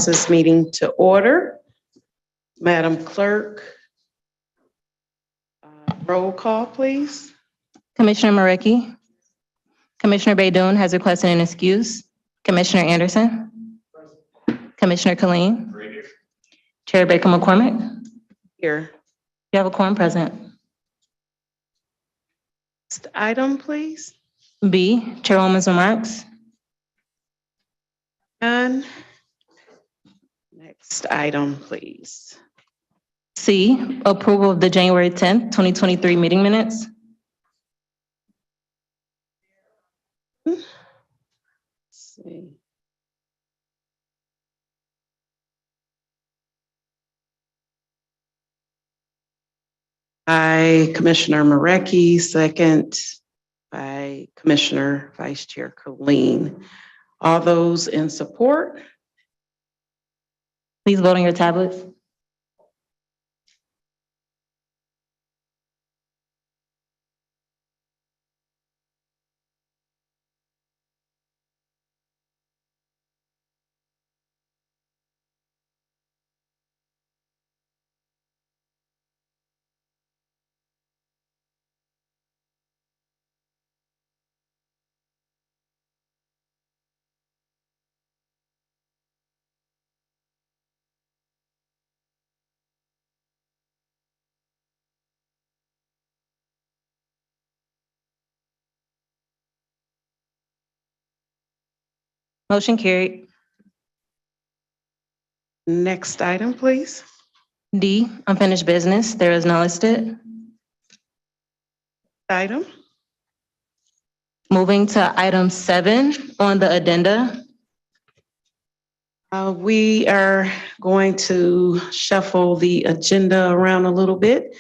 this meeting to order. Madam Clerk, roll call, please. Commissioner Marecki. Commissioner Baidoon has requested an excuse. Commissioner Anderson. Commissioner Killeen. Chair Baker McCormick. Here. You have a quorum present. Next item, please. B, Chairwoman's remarks. None. Next item, please. C, approval of the January 10th, 2023 meeting minutes. Let's see. By Commissioner Marecki, second by Commissioner Vice Chair Killeen. All those in support? Please vote on your tablets. Motion carried. Next item, please. D, unfinished business. There is none listed. Item. Moving to item 7 on the addenda. We are going to shuffle the agenda around a little bit.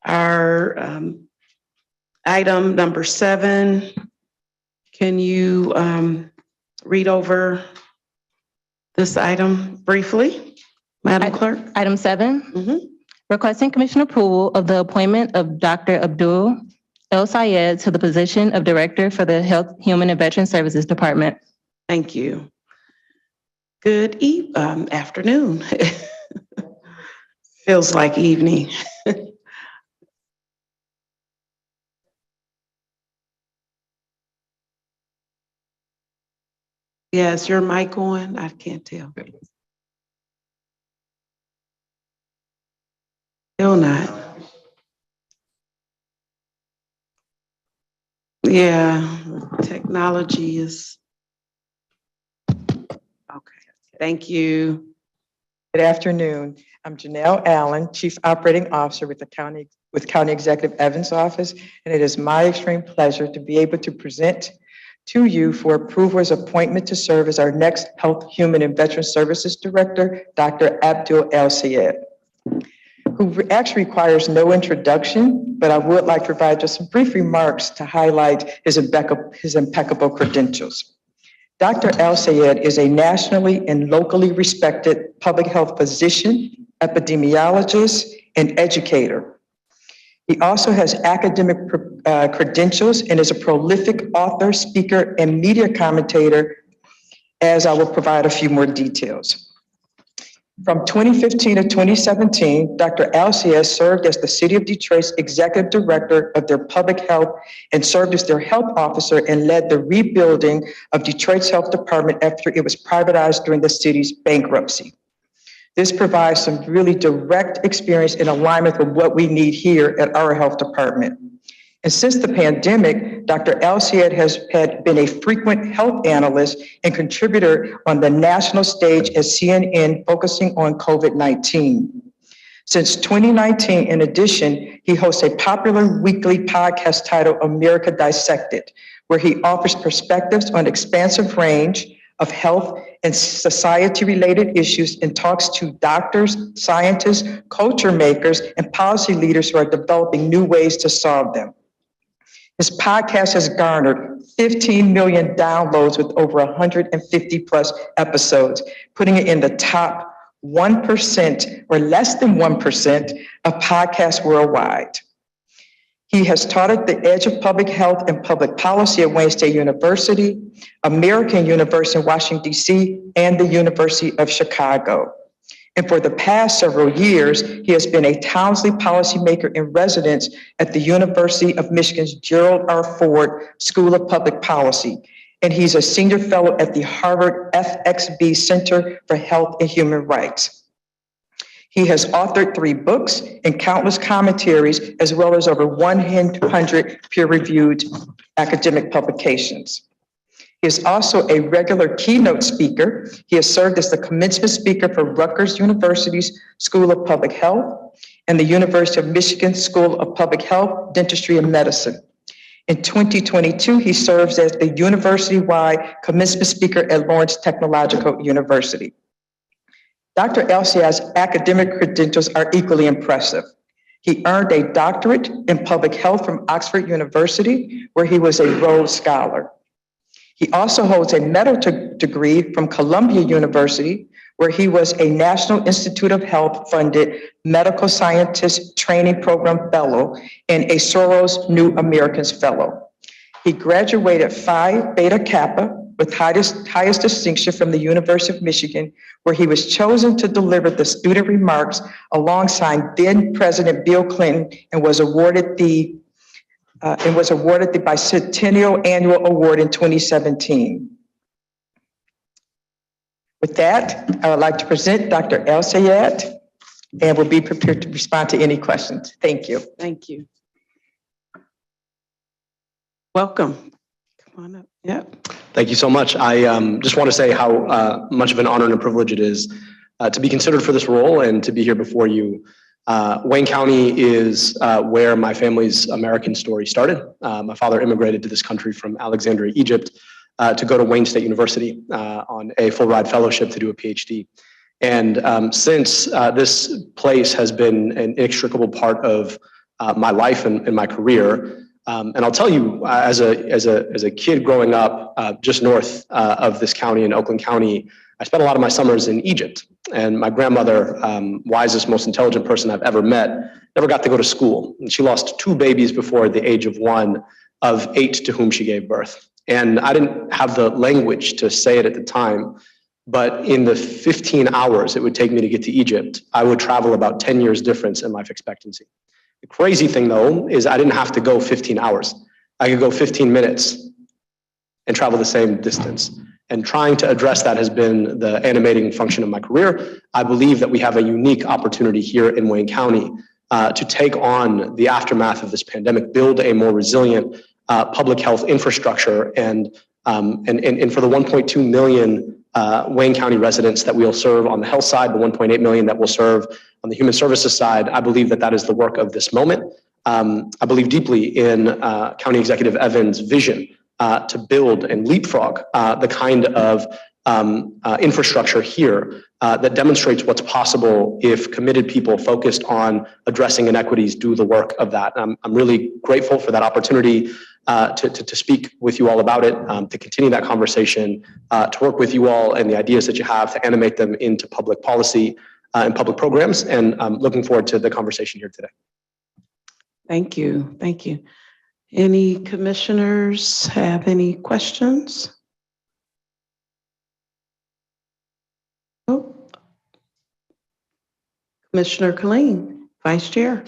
Our item number 7, can you read over this item briefly, Madam Clerk? Item 7, requesting Commission approval of the appointment of Dr. Abdul El Sayed to the position of Director for the Health, Human and Veteran Services Department. Thank you. Good afternoon. Feels like evening. Yeah, is your mic on? I can't tell. Still not. Yeah, technology is. Okay, thank you. Good afternoon. I'm Janelle Allen, Chief Operating Officer with County Executive Evans Office, and it is my extreme pleasure to be able to present to you for approval his appointment to serve as our next Health, Human and Veteran Services Director, Dr. Abdul El Sayed, who actually requires no introduction, but I would like to provide just some brief remarks to highlight his impeccable credentials. Dr. El Sayed is a nationally and locally respected public health physician, epidemiologist, and educator. He also has academic credentials and is a prolific author, speaker, and media commentator, as I will provide a few more details. From 2015 to 2017, Dr. El Sayed served as the City of Detroit's Executive Director of their Public Health and served as their health officer and led the rebuilding of Detroit's health department after it was privatized during the city's bankruptcy. This provides some really direct experience in alignment with what we need here at our health department. And since the pandemic, Dr. El Sayed has been a frequent health analyst and contributor on the national stage at CNN, focusing on COVID-19. Since 2019, in addition, he hosts a popular weekly podcast titled America Dissected, where he offers perspectives on an expansive range of health and society-related issues and talks to doctors, scientists, culture makers, and policy leaders who are developing new ways to solve them. His podcast has garnered 15 million downloads with over 150 plus episodes, putting it in the top 1% or less than 1% of podcasts worldwide. He has taught at the Edge of Public Health and Public Policy at Wayne State University, American University in Washington, D.C., and the University of Chicago. And for the past several years, he has been a Townsley policymaker in residence at the University of Michigan's Gerald R. Ford School of Public Policy. And he's a senior fellow at the Harvard FXB Center for Health and Human Rights. He has authored 3 books and countless commentaries, as well as over 100 peer-reviewed academic publications. He is also a regular keynote speaker. He has served as the commencement speaker for Rutgers University's School of Public Health and the University of Michigan School of Public Health, Dentistry, and Medicine. In 2022, he serves as the university-wide commencement speaker at Lawrence Technological University. Dr. El-Sayed's academic credentials are equally impressive. He earned a doctorate in public health from Oxford University, where he was a Rhodes Scholar. He also holds a medical degree from Columbia University, where he was a National Institute of Health funded medical scientist training program fellow and a Soros New Americans Fellow. He graduated Phi Beta Kappa with highest distinction from the University of Michigan, where he was chosen to deliver the student remarks alongside then President Bill Clinton and was awarded the Bicentennial Annual Award in 2017. With that, I would like to present Dr. El-Sayed and will be prepared to respond to any questions. Thank you. Thank you. Welcome. Come on up. Yep. Thank you so much. I just want to say how much of an honor and a privilege it is to be considered for this role and to be here before you. Wayne County is where my family's American story started. My father immigrated to this country from Alexandria, Egypt, to go to Wayne State University on a full ride fellowship to do a PhD. And since this place has been an inextricable part of my life and my career, and I'll tell you, as a kid growing up just north of this county in Oakland County, I spent a lot of my summers in Egypt. And my grandmother, wisest, most intelligent person I've ever met, never got to go to school. And she lost 2 babies before the age of 1 of 8 to whom she gave birth. And I didn't have the language to say it at the time, but in the 15 hours it would take me to get to Egypt, I would travel about 10 years difference in life expectancy. The crazy thing, though, is I didn't have to go 15 hours. I could go 15 minutes and travel the same distance. And trying to address that has been the animating function of my career. I believe that we have a unique opportunity here in Wayne County to take on the aftermath of this pandemic, build a more resilient public health infrastructure, and for the 1.2 million Wayne County residents that we'll serve on the health side, the 1.8 million that we'll serve on the human services side, I believe that that is the work of this moment. I believe deeply in County Executive Evans' vision to build and leapfrog the kind of infrastructure here that demonstrates what's possible if committed people focused on addressing inequities do the work of that. I'm really grateful for that opportunity to speak with you all about it, to continue that conversation, to work with you all and the ideas that you have, to animate them into public policy and public programs. And I'm looking forward to the conversation here today. Thank you. Thank you. Any commissioners have any questions? Oh. Commissioner Killeen, Vice Chair.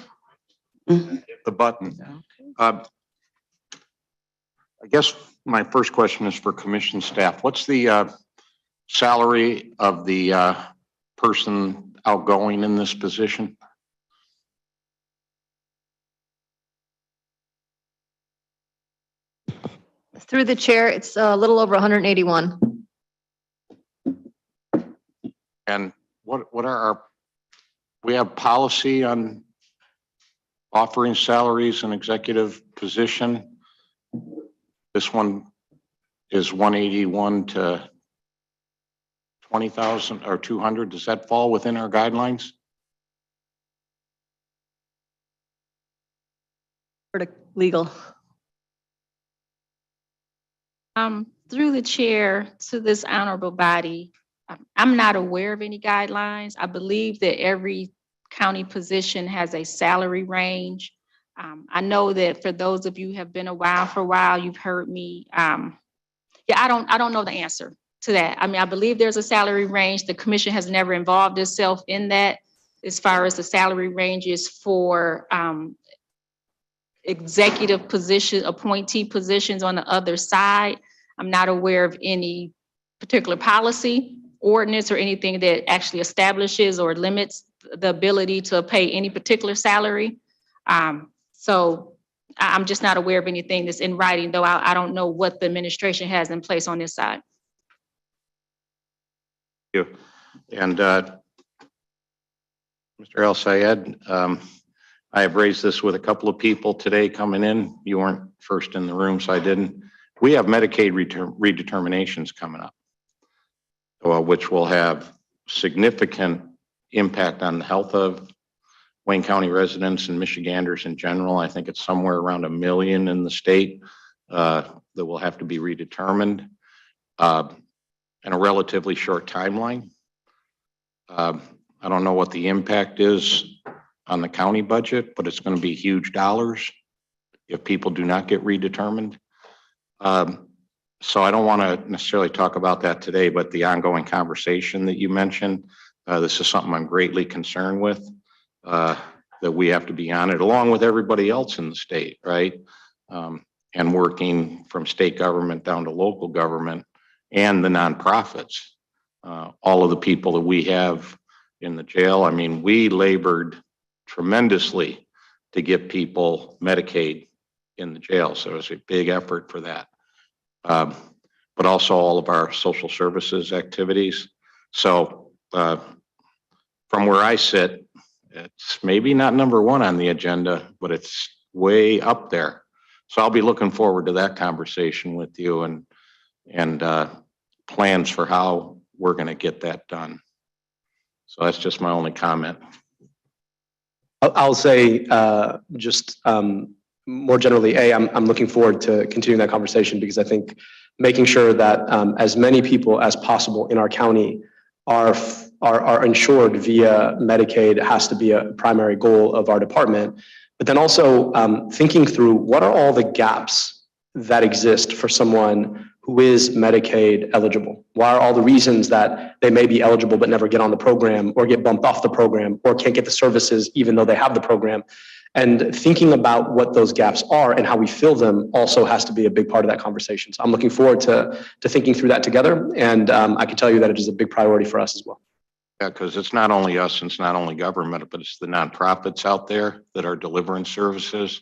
The button. I guess my first question is for commission staff. What's the salary of the person outgoing in this position? Through the chair, it's a little over 181. And what are we have policy on offering salaries in executive position? This one is 181 to 20,000 or 200. Does that fall within our guidelines? For the legal. Through the chair to this honorable body, I'm not aware of any guidelines. I believe that every county position has a salary range. I know that for those of you who have been around for a while, you've heard me, I don't know the answer to that. I mean, I believe there's a salary range. The commission has never involved itself in that as far as the salary ranges for executive position, appointee positions on the other side. I'm not aware of any particular policy, ordinance, or anything that actually establishes or limits the ability to pay any particular salary. So I'm just not aware of anything that's in writing, though I don't know what the administration has in place on this side. Thank you. And Mr. El Sayed, I have raised this with a couple of people today coming in. You weren't first in the room, so I didn't. We have Medicaid redeterminations coming up, which will have significant impact on the health of Wayne County residents and Michiganders in general. I think it's somewhere around 1 million in the state that will have to be redetermined in a relatively short timeline. I don't know what the impact is on the county budget, but it's going to be huge dollars if people do not get redetermined. So I don't want to necessarily talk about that today, but the ongoing conversation that you mentioned, this is something I'm greatly concerned with, that we have to be on it along with everybody else in the state, right? And working from state government down to local government and the nonprofits, all of the people that we have in the jail. I mean, we labored tremendously to get people Medicaid in the jail. So it was a big effort for that. But also all of our social services activities. So from where I sit, it's maybe not number one on the agenda, but it's way up there. So I'll be looking forward to that conversation with you and plans for how we're going to get that done. So that's just my only comment. I'll say just more generally, I'm looking forward to continuing that conversation because I think making sure that as many people as possible in our county are insured via Medicaid has to be a primary goal of our department. But then also thinking through what are all the gaps that exist for someone who is Medicaid eligible? Why are all the reasons that they may be eligible but never get on the program or get bumped off the program or can't get the services even though they have the program? And thinking about what those gaps are and how we fill them also has to be a big part of that conversation. So I'm looking forward to thinking through that together. And I can tell you that it is a big priority for us as well. Yeah, because it's not only us, and it's not only government, but it's the nonprofits out there that are delivering services.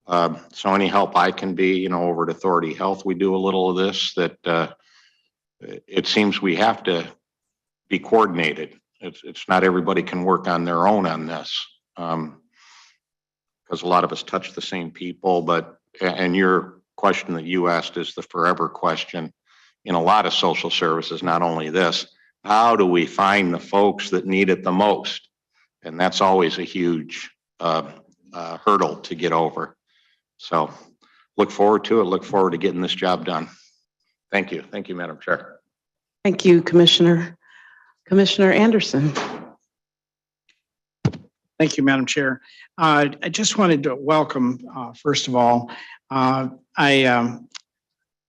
So any help I can be, over at Authority Health, we do a little of this, that it seems we have to be coordinated. It's not everybody can work on their own on this. Because a lot of us touch the same people, and your question that you asked is the forever question in a lot of social services, not only this, how do we find the folks that need it the most? And that's always a huge hurdle to get over. So look forward to it. Look forward to getting this job done. Thank you. Thank you, Madam Chair. Thank you, Commissioner. Commissioner Anderson. Thank you, Madam Chair. I just wanted to welcome, first of all, I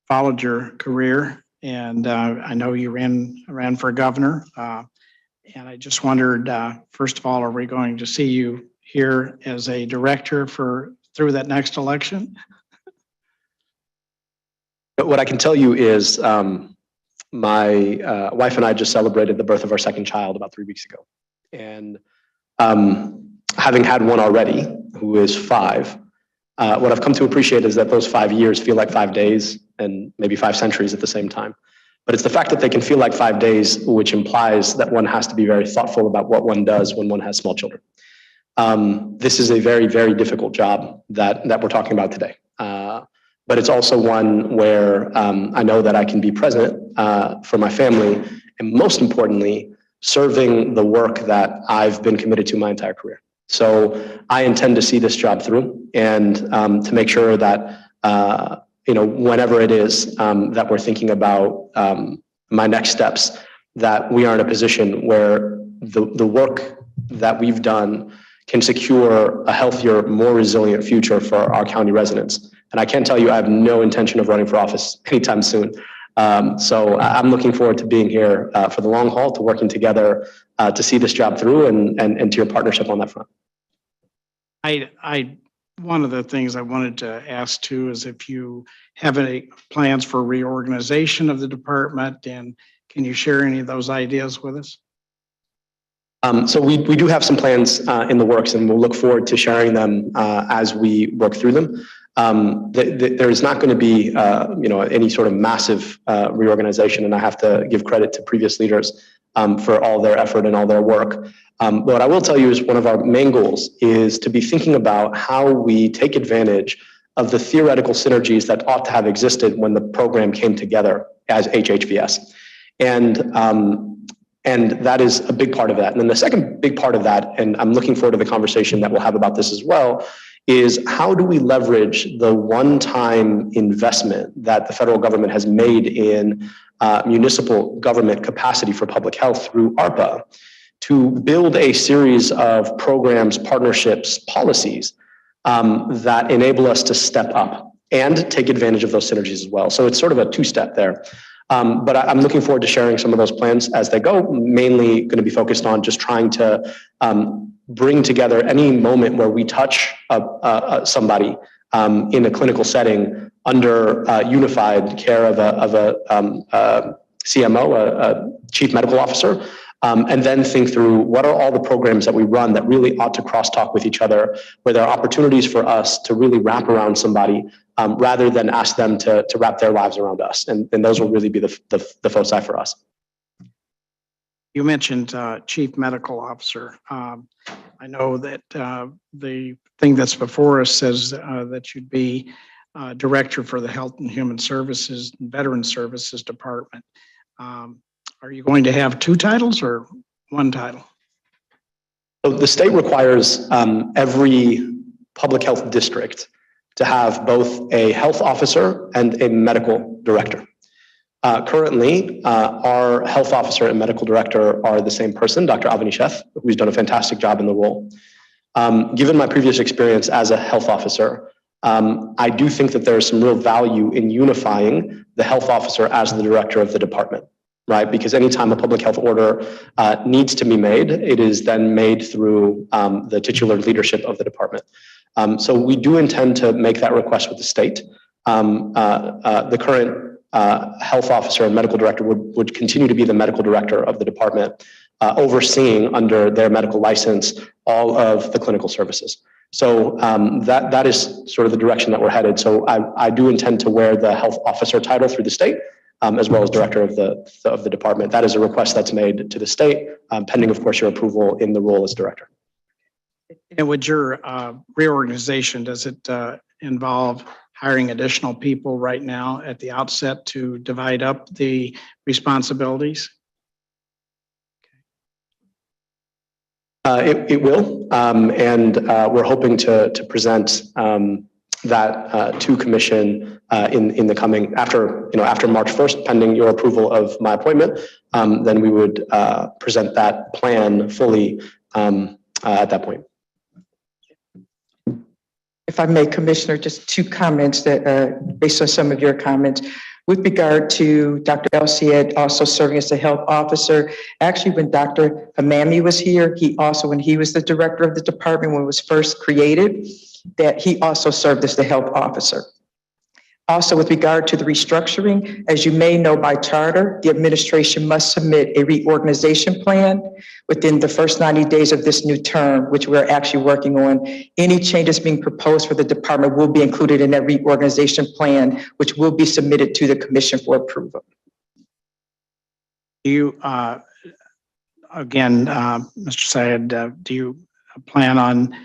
followed your career and I know you ran for governor. And I just wondered, first of all, are we going to see you here as a director through that next election? What I can tell you is my wife and I just celebrated the birth of our second child about 3 weeks ago. And having had one already, who is 5, what I've come to appreciate is that those 5 years feel like 5 days and maybe 5 centuries at the same time. But it's the fact that they can feel like 5 days, which implies that one has to be very thoughtful about what one does when one has small children. This is a very, very difficult job that we're talking about today. But it's also one where I know that I can be present for my family, and most importantly, serving the work that I've been committed to my entire career. So I intend to see this job through and to make sure that, whenever it is that we're thinking about my next steps, that we are in a position where the work that we've done can secure a healthier, more resilient future for our county residents. And I can tell you, I have no intention of running for office anytime soon. So I'm looking forward to being here for the long haul, to working together to see this job through, and to your partnership on that front. One of the things I wanted to ask too is if you have any plans for reorganization of the department, and can you share any of those ideas with us? So we do have some plans in the works, and we'll look forward to sharing them as we work through them. There's not going to be any sort of massive reorganization, and I have to give credit to previous leaders for all their effort and all their work. But what I will tell you is one of our main goals is to be thinking about how we take advantage of the theoretical synergies that ought to have existed when the program came together as HHVS. And that is a big part of that. And then the second big part of that, and I'm looking forward to the conversation that we'll have about this as well, is how do we leverage the one-time investment that the federal government has made in municipal government capacity for public health through ARPA to build a series of programs, partnerships, policies that enable us to step up and take advantage of those synergies as well. So it's sort of a two-step there. But I'm looking forward to sharing some of those plans as they go, mainly going to be focused on just trying to bring together any moment where we touch somebody in a clinical setting under unified care of a CMO, a chief medical officer, and then think through what are all the programs that we run that really ought to crosstalk with each other, where there are opportunities for us to really wrap around somebody rather than ask them to wrap their lives around us. And those will really be the foci for us. You mentioned chief medical officer. I know that the thing that's before us says that you'd be director for the Health and Human Services and Veteran Services Department. Are you going to have two titles or one title? So the state requires every public health district to have both a health officer and a medical director. Currently, our health officer and medical director are the same person, Dr. Avani Sheth, who's done a fantastic job in the role. Given my previous experience as a health officer, I do think that there's some real value in unifying the health officer as the director of the department, right? Because anytime a public health order needs to be made, it is then made through the titular leadership of the department. So we do intend to make that request with the state. The current health officer and medical director would continue to be the medical director of the department, overseeing under their medical license all of the clinical services. So that is sort of the direction that we're headed. So I do intend to wear the health officer title through the state, as well as director of the department. That is a request that's made to the state, pending, of course, your approval in the role as director. And with your reorganization, does it involve hiring additional people right now at the outset to divide up the responsibilities? It will, and we're hoping to present that to commission in the coming after March 1st, pending your approval of my appointment. Then we would present that plan fully at that point. If I may, Commissioner, just two comments that, based on some of your comments. With regard to Dr. El-Sayed also serving as the health officer, actually when Dr. Hamami was here, when he was the director of the department when it was first created, that he also served as the health officer. Also, with regard to the restructuring, as you may know by charter, the administration must submit a reorganization plan within the first 90 days of this new term, which we're actually working on. Any changes being proposed for the department will be included in that reorganization plan, which will be submitted to the commission for approval. Do you, again, Mr. Sayed, do you plan on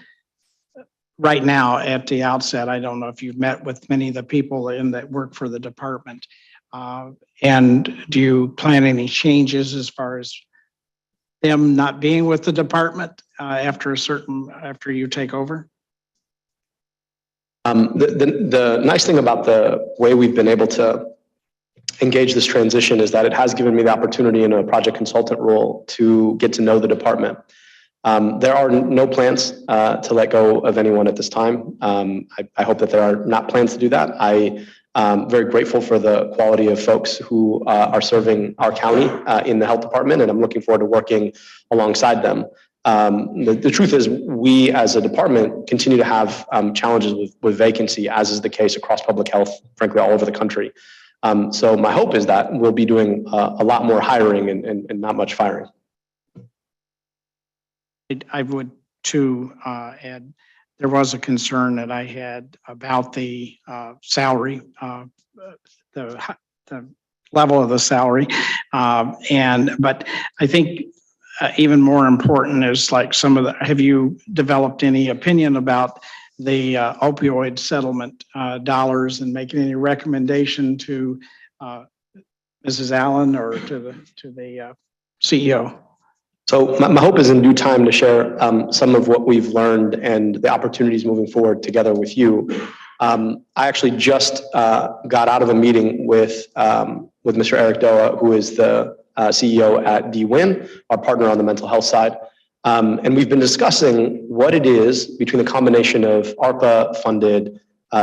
right now at the outset, I don't know if you've met with many of the people that work for the department. And do you plan any changes as far as them not being with the department after you take over? The nice thing about the way we've been able to engage this transition is that it has given me the opportunity in a project consultant role to get to know the department. There are no plans to let go of anyone at this time. I hope that there are not plans to do that. I'm very grateful for the quality of folks who are serving our county in the health department, and I'm looking forward to working alongside them. The truth is, we as a department continue to have challenges with vacancy, as is the case across public health, frankly, all over the country. So my hope is that we'll be doing a lot more hiring and not much firing. I would too add, there was a concern that I had about the salary, the level of the salary. But I think even more important is like have you developed any opinion about the opioid settlement dollars and making any recommendation to Mrs. Allen or to the CEO? So my hope is in due time to share some of what we've learned and the opportunities moving forward together with you. I actually just got out of a meeting with Mr. Eric Doa, who is the CEO at DWIN, our partner on the mental health side. And we've been discussing what it is between the combination of ARPA-funded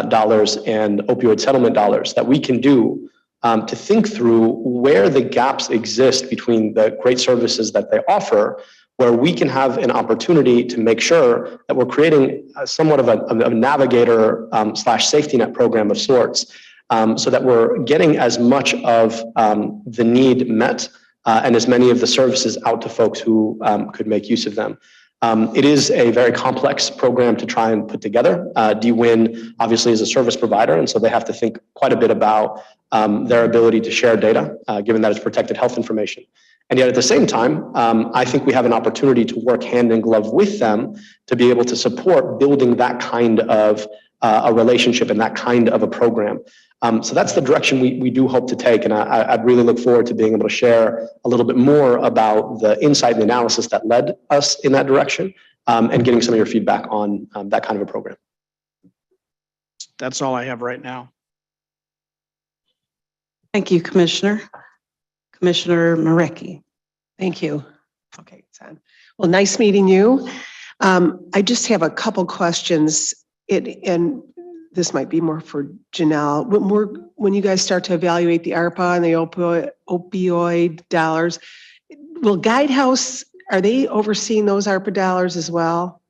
dollars and opioid settlement dollars that we can do to think through where the gaps exist between the great services that they offer, where we can have an opportunity to make sure that we're creating somewhat of a navigator / safety net program of sorts, so that we're getting as much of the need met and as many of the services out to folks who could make use of them. It is a very complex program to try and put together. DWIN obviously is a service provider, and so they have to think quite a bit about their ability to share data, given that it's protected health information. And yet at the same time, I think we have an opportunity to work hand in glove with them to be able to support building that kind of a relationship and that kind of a program. So that's the direction we do hope to take. And I'd really look forward to being able to share a little bit more about the insight and analysis that led us in that direction, and getting some of your feedback on that kind of a program. That's all I have right now. Thank you, Commissioner. Commissioner Marecki. Thank you. Okay, it's on. Well, nice meeting you. I just have a couple questions. And this might be more for Janelle. When you guys start to evaluate the ARPA and the opioid dollars, will Guidehouse, are they overseeing those ARPA dollars as well?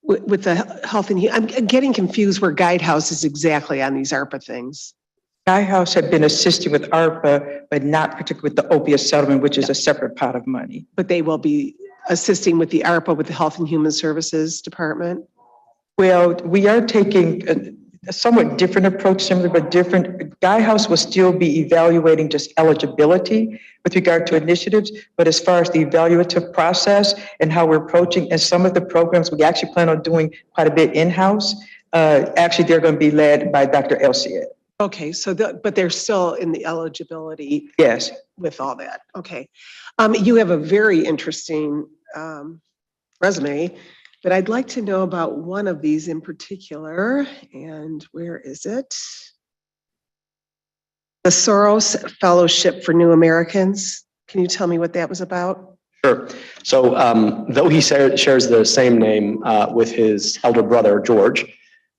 With the health and I'm getting confused where Guidehouse is exactly on these ARPA things. Guidehouse had been assisting with ARPA, but not particularly with the opioid settlement, which is a separate pot of money. But they will be assisting with the ARPA with the Health and Human Services Department? Well, we are taking a somewhat different approach, similar but different. Guidehouse will still be evaluating just eligibility with regard to initiatives, but as far as the evaluative process and how we're approaching, and some of the programs we actually plan on doing quite a bit in-house, actually they're going to be led by Dr. Elsiet. Okay, so but they're still in the eligibility. Yes. With all that. Okay. You have a very interesting resume, but I'd like to know about one of these in particular. And where is it? The Soros Fellowship for New Americans. Can you tell me what that was about? Sure. So though he shares the same name with his elder brother, George,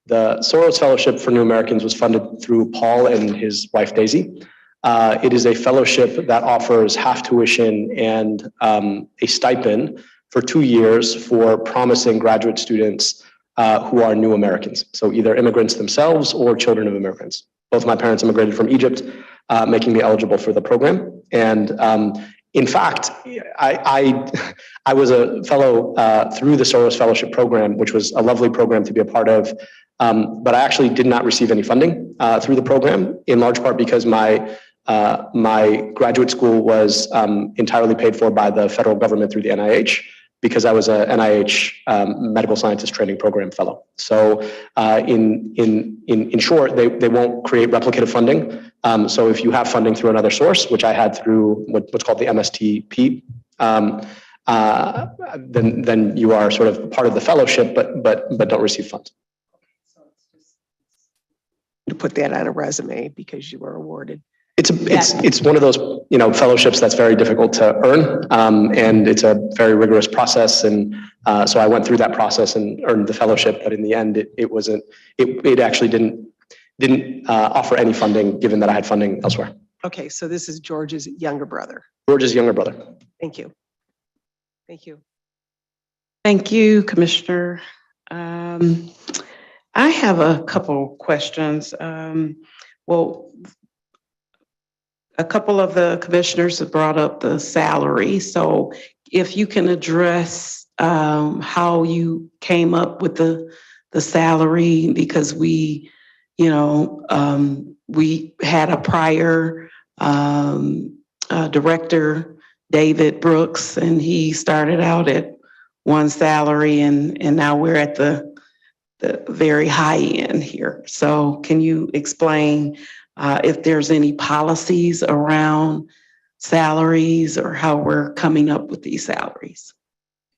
the Soros Fellowship for New Americans was funded through Paul and his wife, Daisy. It is a fellowship that offers half tuition and a stipend for 2 years for promising graduate students who are new Americans. So either immigrants themselves or children of immigrants. Both my parents immigrated from Egypt, making me eligible for the program. And in fact, I was a fellow through the Soros Fellowship Program, which was a lovely program to be a part of. But I actually did not receive any funding through the program, in large part because my graduate school was entirely paid for by the federal government through the NIH, because I was a NIH medical scientist training program fellow. So in short, they won't create replicative funding. So if you have funding through another source, which I had through what's called the MSTP, then you are sort of part of the fellowship, but don't receive funds. To put that on a resume because you were awarded It's one of those, fellowships that's very difficult to earn. And it's a very rigorous process. And so I went through that process and earned the fellowship, but in the end, it actually didn't offer any funding, given that I had funding elsewhere. Okay, so this is George's younger brother. George's younger brother. Thank you. Thank you. Thank you, Commissioner. I have a couple questions. Well, a couple of the commissioners have brought up the salary. So if you can address how you came up with the salary, because we had a prior director, David Brooks, and he started out at one salary, and now we're at the very high end here. So can you explain if there's any policies around salaries or how we're coming up with these salaries?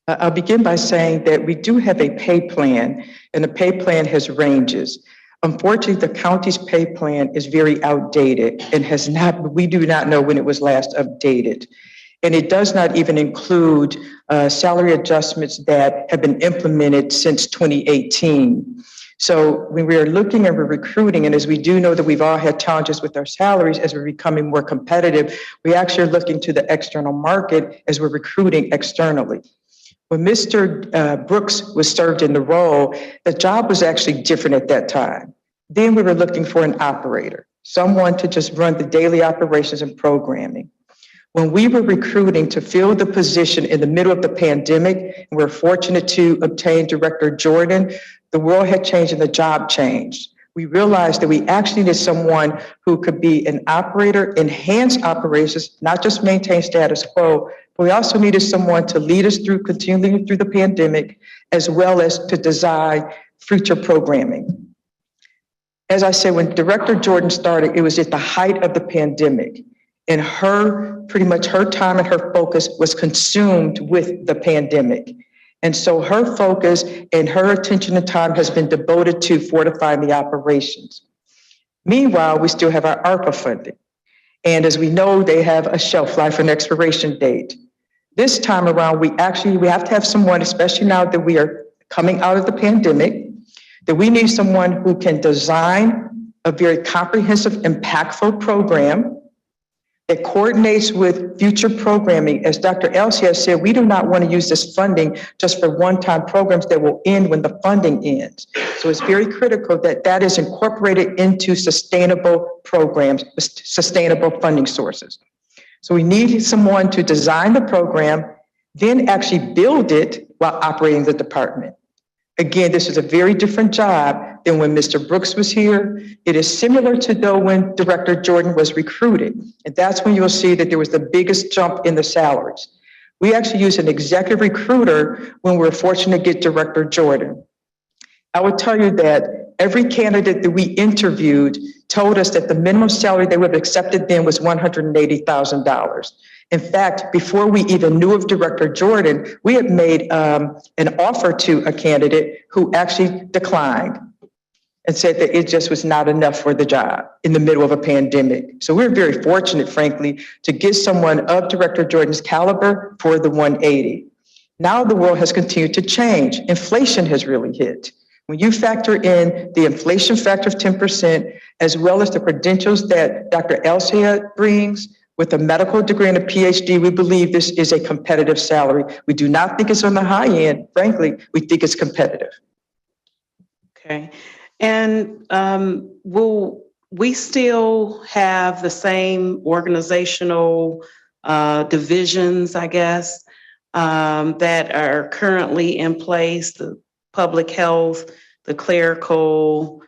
I'll begin by saying that we do have a pay plan, and the pay plan has ranges. Unfortunately, the county's pay plan is very outdated and we do not know when it was last updated. And it does not even include salary adjustments that have been implemented since 2018. So when we are looking and we're recruiting, and as we do know that we've all had challenges with our salaries as we're becoming more competitive, we actually are looking to the external market as we're recruiting externally. When Mr. Brooks was served in the role, the job was actually different at that time. Then we were looking for an operator, someone to just run the daily operations and programming. When we were recruiting to fill the position in the middle of the pandemic, and we're fortunate to obtain Director Jordan, the world had changed and the job changed. We realized that we actually needed someone who could be an operator, enhance operations, not just maintain status quo, but we also needed someone to lead us continuing through the pandemic, as well as to design future programming. As I said, when Director Jordan started, it was at the height of the pandemic, and pretty much her time and her focus was consumed with the pandemic. And so her focus and her attention and time has been devoted to fortifying the operations. Meanwhile, we still have our ARPA funding. And as we know, they have a shelf life and expiration date. This time around, we have to have someone, especially now that we are coming out of the pandemic, that we need someone who can design a very comprehensive, impactful program that coordinates with future programming. As Dr. Elsey has said, we do not want to use this funding just for one-time programs that will end when the funding ends. So it's very critical that that is incorporated into sustainable programs, sustainable funding sources. So we need someone to design the program, then actually build it while operating the department. Again, this is a very different job than when Mr. Brooks was here. It is similar to though when Director Jordan was recruited. And that's when you'll see that there was the biggest jump in the salaries. We actually use an executive recruiter when we're fortunate to get Director Jordan. I would tell you that every candidate that we interviewed told us that the minimum salary they would have accepted then was $180,000. In fact, before we even knew of Director Jordan, we had made an offer to a candidate who actually declined and said that it just was not enough for the job in the middle of a pandemic. So we're very fortunate, frankly, to get someone of Director Jordan's caliber for the 180. Now the world has continued to change. Inflation has really hit. When you factor in the inflation factor of 10%, as well as the credentials that Dr. Elsey brings, with a medical degree and a PhD, we believe this is a competitive salary. We do not think it's on the high end. Frankly, we think it's competitive. Okay. And will we still have the same organizational divisions, I guess, that are currently in place, the public health, the clerical,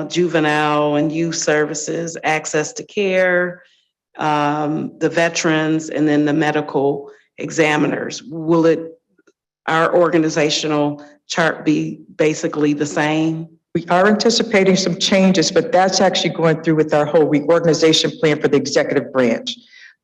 juvenile and youth services, access to care, the veterans, and then the medical examiners? Will our organizational chart be basically the same? We are anticipating some changes, but that's actually going through with our whole reorganization plan for the executive branch.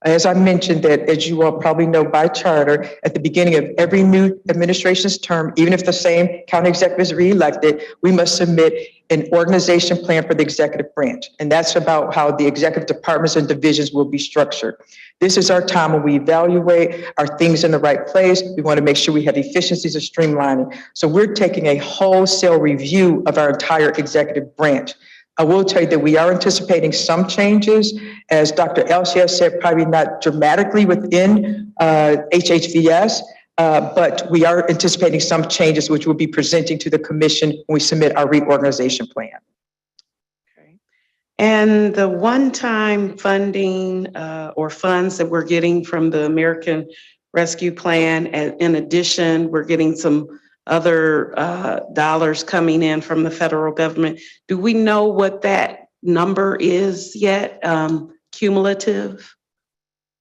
As I mentioned that, as you all probably know by charter, at the beginning of every new administration's term, even if the same county executive is reelected, we must submit an organization plan for the executive branch. And that's about how the executive departments and divisions will be structured. This is our time when we evaluate, are things in the right place? We want to make sure we have efficiencies and streamlining. So we're taking a wholesale review of our entire executive branch. I will tell you that we are anticipating some changes, as Dr. Elsie said, probably not dramatically within HHVS, but we are anticipating some changes which we'll be presenting to the commission when we submit our reorganization plan. Okay. And the one-time funding or funds that we're getting from the American Rescue Plan, in addition, we're getting some other dollars coming in from the federal government. Do we know what that number is yet, cumulative?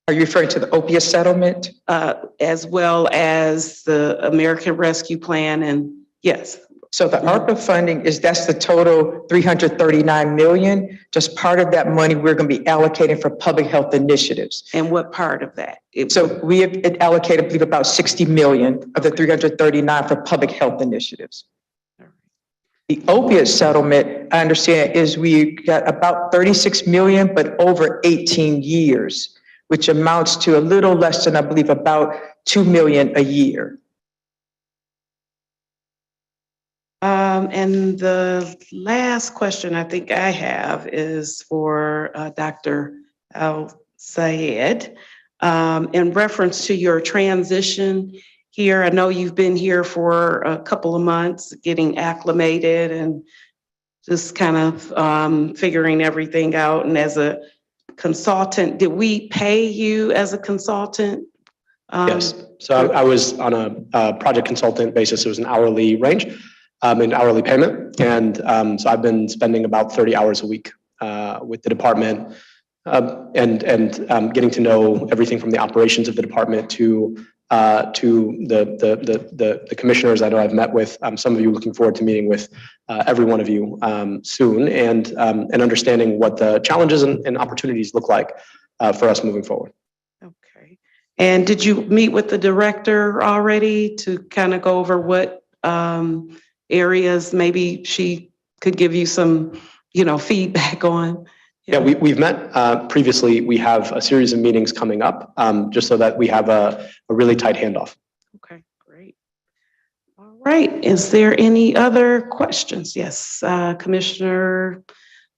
Are you referring to the opioid settlement? As well as the American Rescue Plan, and yes. So the ARPA funding that's the total 339 million. Just part of that money we're going to be allocating for public health initiatives. And what part of that? So we have allocated, I believe, about 60 million of the 339 for public health initiatives. The opiate settlement, I understand, is we got about 36 million, but over 18 years, which amounts to a little less than, I believe, about 2 million a year. And the last question I think I have is for Dr. El-Sayed. In reference to your transition here, I know you've been here for a couple of months getting acclimated and just kind of figuring everything out. And as a consultant, did we pay you as a consultant? Yes. So I was on a project consultant basis. It was an hourly range. An hourly payment. And so I've been spending about 30 hours a week with the department and getting to know everything from the operations of the department to the commissioners I know I've met with. Some of you, looking forward to meeting with every one of you soon, and understanding what the challenges and opportunities look like for us moving forward. Okay. And did you meet with the director already to kind of go over what areas maybe she could give you some, feedback on? Yeah, we've met previously. We have a series of meetings coming up, just so that we have a really tight handoff. Okay, great. All right, is there any other questions? Yes, Commissioner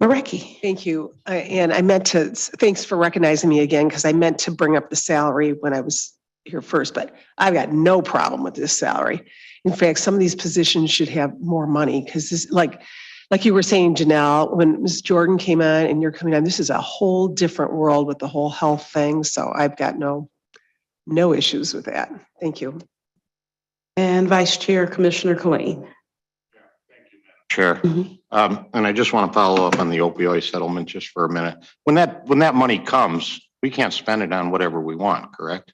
Marecki. Thank you. And I meant to, thanks for recognizing me again, because I meant to bring up the salary when I was here first, but I've got no problem with this salary. In fact, some of these positions should have more money, because this, like you were saying, Janelle, when Ms. Jordan came on and you're coming on, this is a whole different world with the whole health thing. So I've got no issues with that. Thank you. And Vice Chair Commissioner Colleen. Chair. And I just want to follow up on the opioid settlement just for a minute. When that money comes, we can't spend it on whatever we want, correct?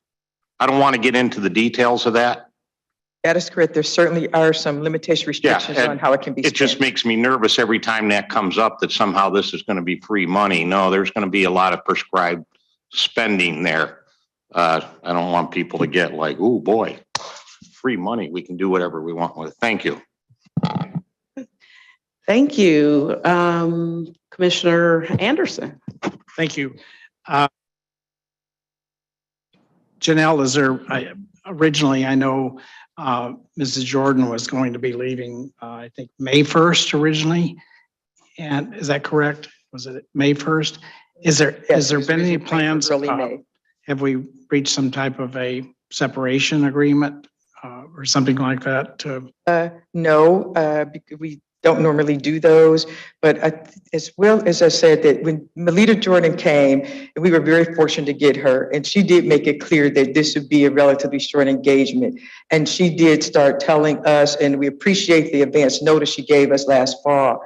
I don't want to get into the details of that. That is correct. There certainly are some limitation restrictions on how it can be spent. It just makes me nervous every time that comes up, that somehow this is going to be free money. No, there's going to be a lot of prescribed spending there. I don't want people to get like, oh boy, free money. We can do whatever we want with it. Thank you. Thank you. Commissioner Anderson. Thank you. Janelle, originally I know Mrs. Jordan was going to be leaving, I think, May 1st originally. And is that correct? Was it May 1st? Has there been any plans? Early May. Have we reached some type of a separation agreement or something like that? No, we don't normally do those, but as well as I said, that when Melita Jordan came, and we were very fortunate to get her, and she did make it clear that this would be a relatively short engagement. And she did start telling us, and we appreciate the advance notice she gave us last fall.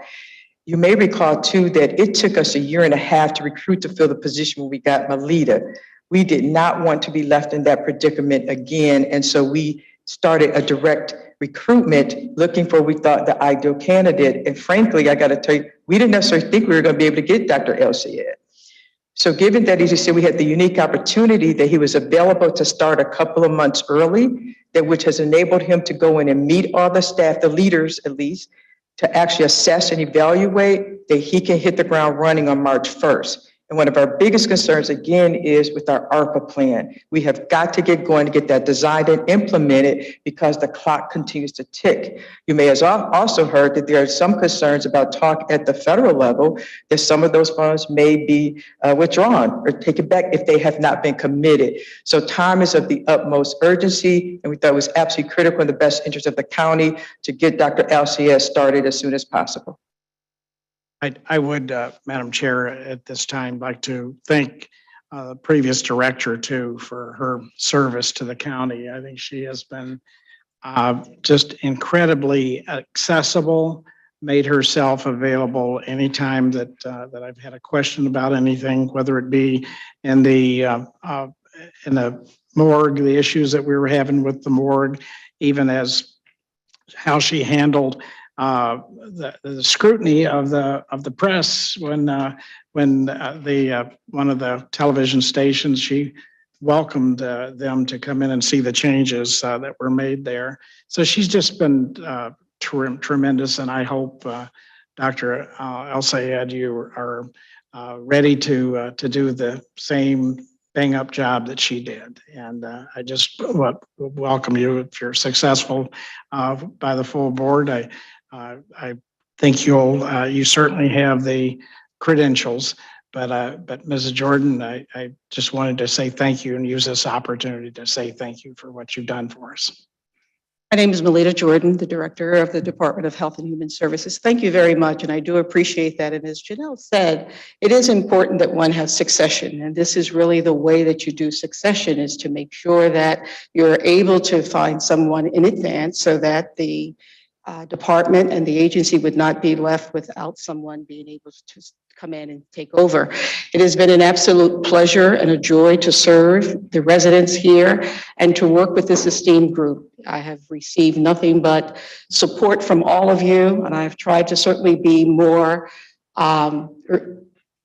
You may recall too that it took us 1.5 years to recruit to fill the position when we got Melita. We did not want to be left in that predicament again, and so we started a direct recruitment looking for, we thought, the ideal candidate. And frankly, I got to tell you, we didn't necessarily think we were going to be able to get Dr. El-Sayed. So given that, as you said, we had the unique opportunity that he was available to start a couple of months early, that which has enabled him to go in and meet all the staff, the leaders at least, to actually assess and evaluate that he can hit the ground running on March 1st. And one of our biggest concerns, again, is with our ARPA plan. We have got to get going to get that designed and implemented because the clock continues to tick. You may have also heard that there are some concerns about talk at the federal level that some of those funds may be withdrawn or taken back if they have not been committed. So time is of the utmost urgency, and we thought it was absolutely critical in the best interest of the county to get Dr. Alciez started as soon as possible. I would, Madam Chair, at this time, like to thank the previous director too for her service to the county. I think she has been just incredibly accessible, made herself available anytime that I've had a question about anything, whether it be in the morgue, the issues that we were having with the morgue, even as how she handled the scrutiny of the press when one of the television stations, she welcomed them to come in and see the changes that were made there. So she's just been tremendous, and I hope Dr. El-Sayed, you are ready to do the same bang up job that she did. And I just welcome you if you're successful by the full board. I think you certainly have the credentials, but Mrs. Jordan, I just wanted to say thank you and use this opportunity to say thank you for what you've done for us. My name is Melita Jordan, the Director of the Department of Health and Human Services. Thank you very much, and I do appreciate that. And as Janelle said, it is important that one has succession, and this is really the way that you do succession, is to make sure that you're able to find someone in advance so that the department and the agency would not be left without someone being able to come in and take over. It has been an absolute pleasure and a joy to serve the residents here and to work with this esteemed group. I have received nothing but support from all of you, and I've tried to certainly be more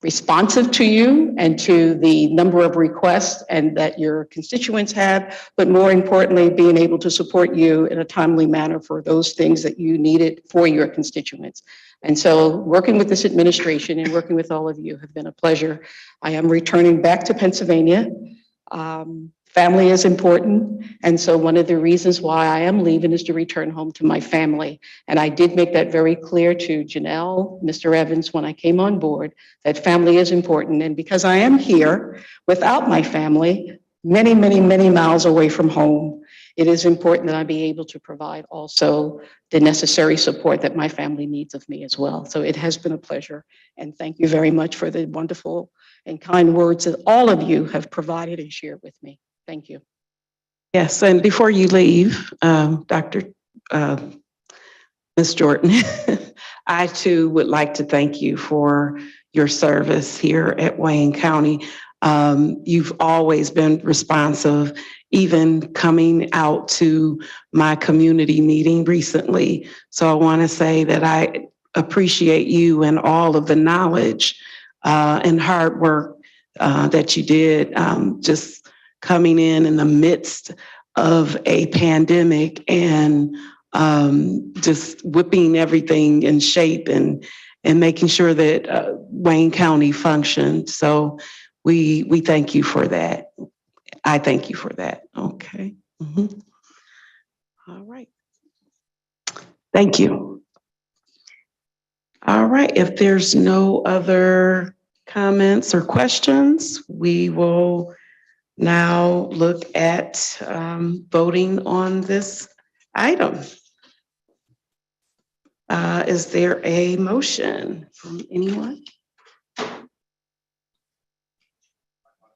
responsive to you and to the number of requests and that your constituents have, but more importantly, being able to support you in a timely manner for those things that you needed for your constituents. And so working with this administration and working with all of you have been a pleasure. I am returning back to Pennsylvania. Family is important. And so one of the reasons why I am leaving is to return home to my family. And I did make that very clear to Janelle, Mr. Evans, when I came on board, that family is important. And because I am here without my family, many, many, many miles away from home, it is important that I be able to provide also the necessary support that my family needs of me as well. So it has been a pleasure. And thank you very much for the wonderful and kind words that all of you have provided and shared with me. Thank you. Yes, and before you leave, Ms. Jordan, I too would like to thank you for your service here at Wayne County. You've always been responsive, even coming out to my community meeting recently. So I want to say that I appreciate you and all of the knowledge and hard work that you did, just coming in the midst of a pandemic and just whipping everything in shape and making sure that Wayne County functioned. So we thank you for that. I thank you for that. Okay. All right. Thank you. All right. If there's no other comments or questions, we will now look at voting on this item. Is there a motion from anyone?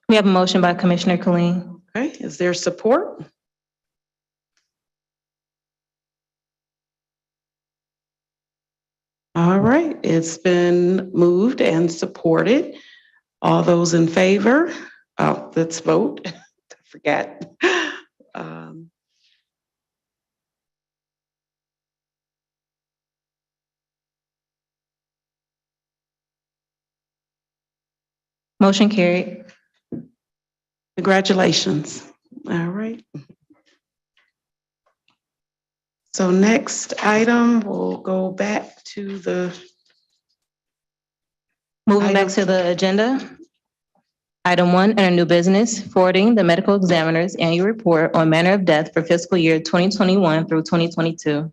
We have a motion by Commissioner Killeen. Okay, is there support? All right, it's been moved and supported. All those in favor? Oh, let's vote. I forgot. Motion carried. Congratulations. All right. So next item, we'll go back to the, Moving back to the agenda. Item 1, under new business, forwarding the medical examiner's annual report on manner of death for fiscal year 2021 through 2022.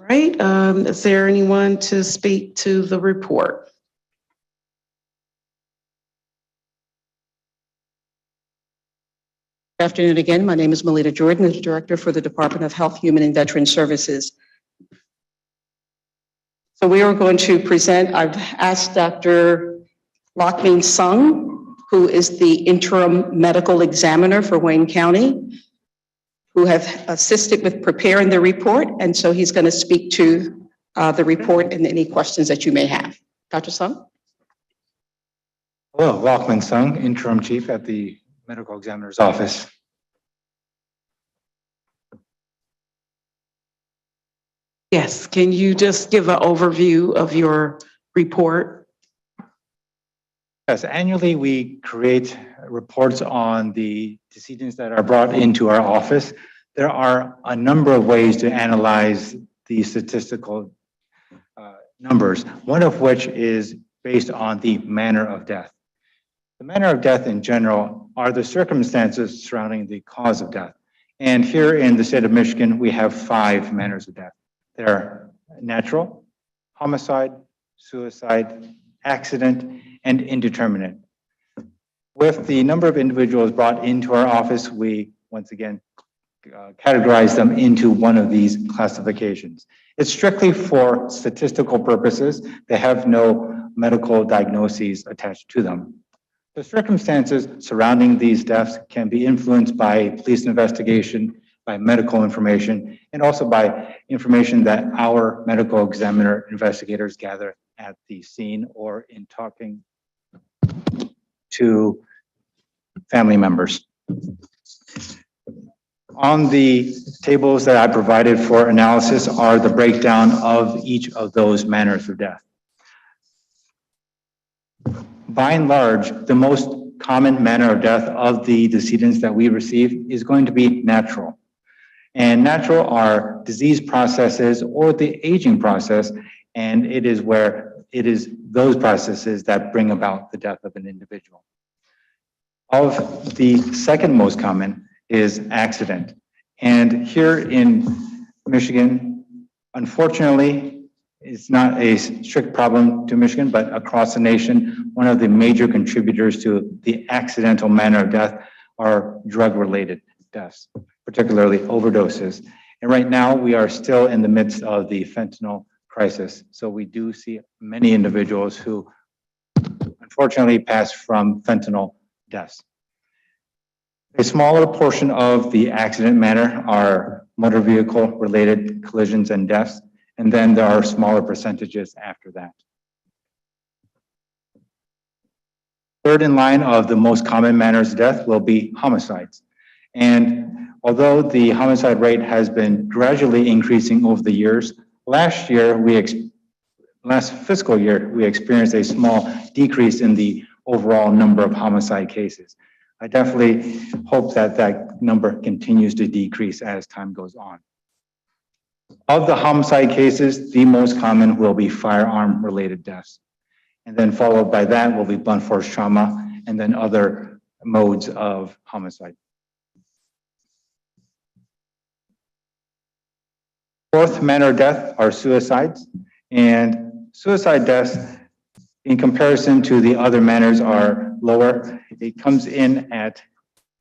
all right, is there anyone to speak to the report? Good afternoon again. My name is Melita Jordan, the Director for the Department of Health, Human and Veteran Services. So we are going to present, I've asked Dr. Lakmin Sung, who is the interim medical examiner for Wayne County, who have assisted with preparing the report. And so he's going to speak to the report and any questions that you may have. Dr. Sung? Hello, Lakmin Sung, Interim Chief at the Medical Examiner's Office. Yes, can you just give an overview of your report? Yes, annually we create reports on the decedents that are brought into our office. There are a number of ways to analyze the statistical numbers, one of which is based on the manner of death. The manner of death in general are the circumstances surrounding the cause of death. And here in the state of Michigan, we have 5 manners of death. They're natural, homicide, suicide, accident, and indeterminate. With the number of individuals brought into our office, we once again categorize them into one of these classifications. It's strictly for statistical purposes. They have no medical diagnoses attached to them. The circumstances surrounding these deaths can be influenced by police investigation, by medical information, and also by information that our medical examiner investigators gather at the scene or in talking to family members. On the tables that I provided for analysis are the breakdown of each of those manners of death. By and large, the most common manner of death of the decedents that we receive is going to be natural. And natural are disease processes or the aging process, and it is those processes that bring about the death of an individual. Of the second most common is accident. And here in Michigan, unfortunately, it's not a strict problem to Michigan, but across the nation, one of the major contributors to the accidental manner of death are drug-related deaths, particularly overdoses. And right now, we are still in the midst of the fentanyl crisis. So we do see many individuals who unfortunately pass from fentanyl deaths. A smaller portion of the accident manner are motor vehicle related collisions and deaths. And then there are smaller percentages after that. Third in line of the most common manners of death will be homicides. And although the homicide rate has been gradually increasing over the years, last fiscal year, we experienced a small decrease in the overall number of homicide cases. I definitely hope that that number continues to decrease as time goes on. Of the homicide cases, the most common will be firearm-related deaths. And then followed by that will be blunt force trauma and then other modes of homicide. Fourth manner of death are suicides. And suicide deaths, in comparison to the other manners, are lower. It comes in at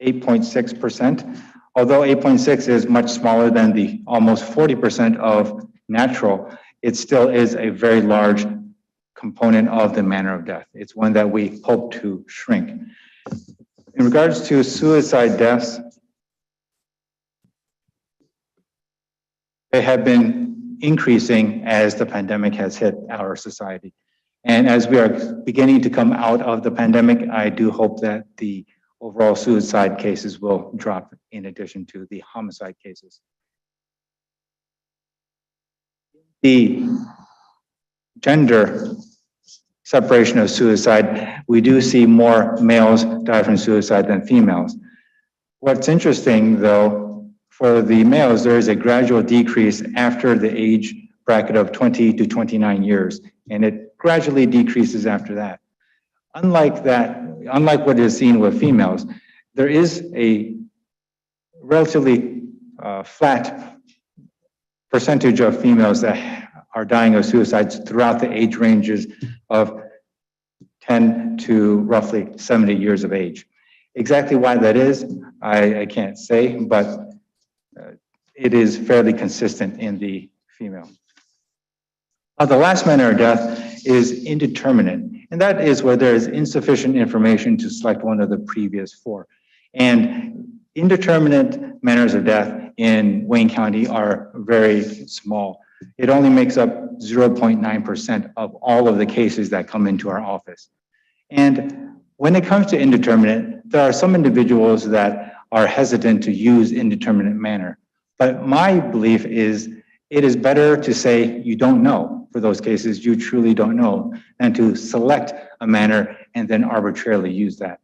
8.6%. Although 8.6 is much smaller than the almost 40% of natural, it still is a very large component of the manner of death. It's one that we hope to shrink. In regards to suicide deaths, they have been increasing as the pandemic has hit our society. And as we are beginning to come out of the pandemic, I do hope that the overall suicide cases will drop in addition to the homicide cases. The gender separation of suicide, we do see more males die from suicide than females. What's interesting, though, for the males, there is a gradual decrease after the age bracket of 20 to 29 years, and it gradually decreases after that. Unlike what is seen with females, there is a relatively flat percentage of females that are dying of suicides throughout the age ranges of 10 to roughly 70 years of age. Exactly why that is, I can't say, but it is fairly consistent in the female. The last manner of death is indeterminate, and that is where there is insufficient information to select one of the previous four. And indeterminate manners of death in Wayne County are very small. It only makes up 0.9% of all of the cases that come into our office. And when it comes to indeterminate, there are some individuals that are hesitant to use indeterminate manner. But my belief is it is better to say you don't know for those cases, you truly don't know, than to select a manner and then arbitrarily use that.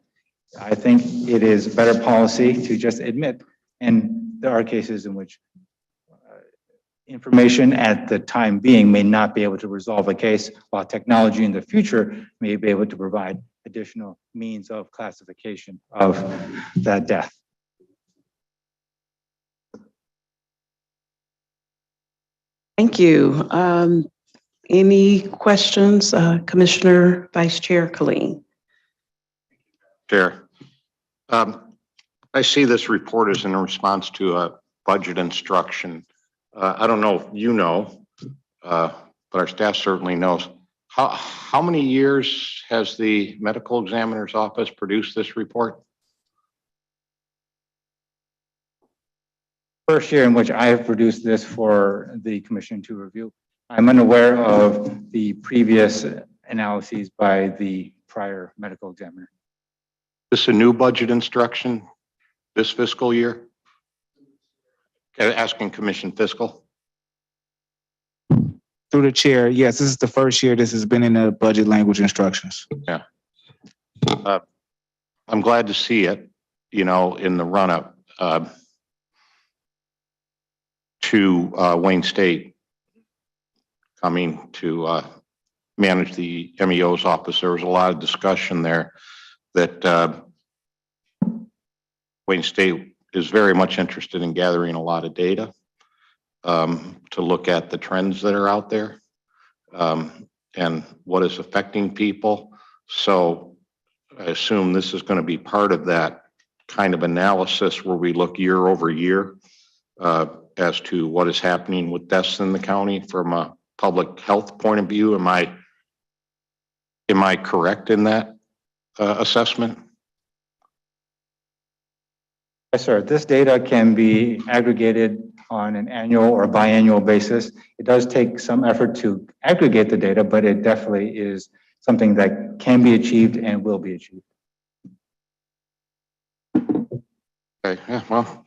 I think it is better policy to just admit, and there are cases in which information at the time being may not be able to resolve a case, while technology in the future may be able to provide additional means of classification of that death. Thank you. Any questions, Commissioner Vice Chair Killeen? Chair, I see this report as in response to a budget instruction. I don't know if you know, but our staff certainly knows. How many years has the medical examiner's office produced this report? First year in which I have produced this for the commission to review. I'm unaware of the previous analyses by the prior medical examiner. This a new budget instruction this fiscal year? Asking Commission Fiscal. Through the chair, yes, this is the first year this has been in the budget language instructions. Yeah. I'm glad to see it, you know, in the run-up to Wayne State coming to manage the MEO's office. There was a lot of discussion there that Wayne State is very much interested in gathering a lot of data to look at the trends that are out there and what is affecting people. So I assume this is going to be part of that kind of analysis where we look year over year as to what is happening with deaths in the county from a public health point of view. Am I correct in that assessment? Yes, sir. This data can be aggregated on an annual or biannual basis. It does take some effort to aggregate the data, but it definitely is something that can be achieved and will be achieved. Okay, yeah, well,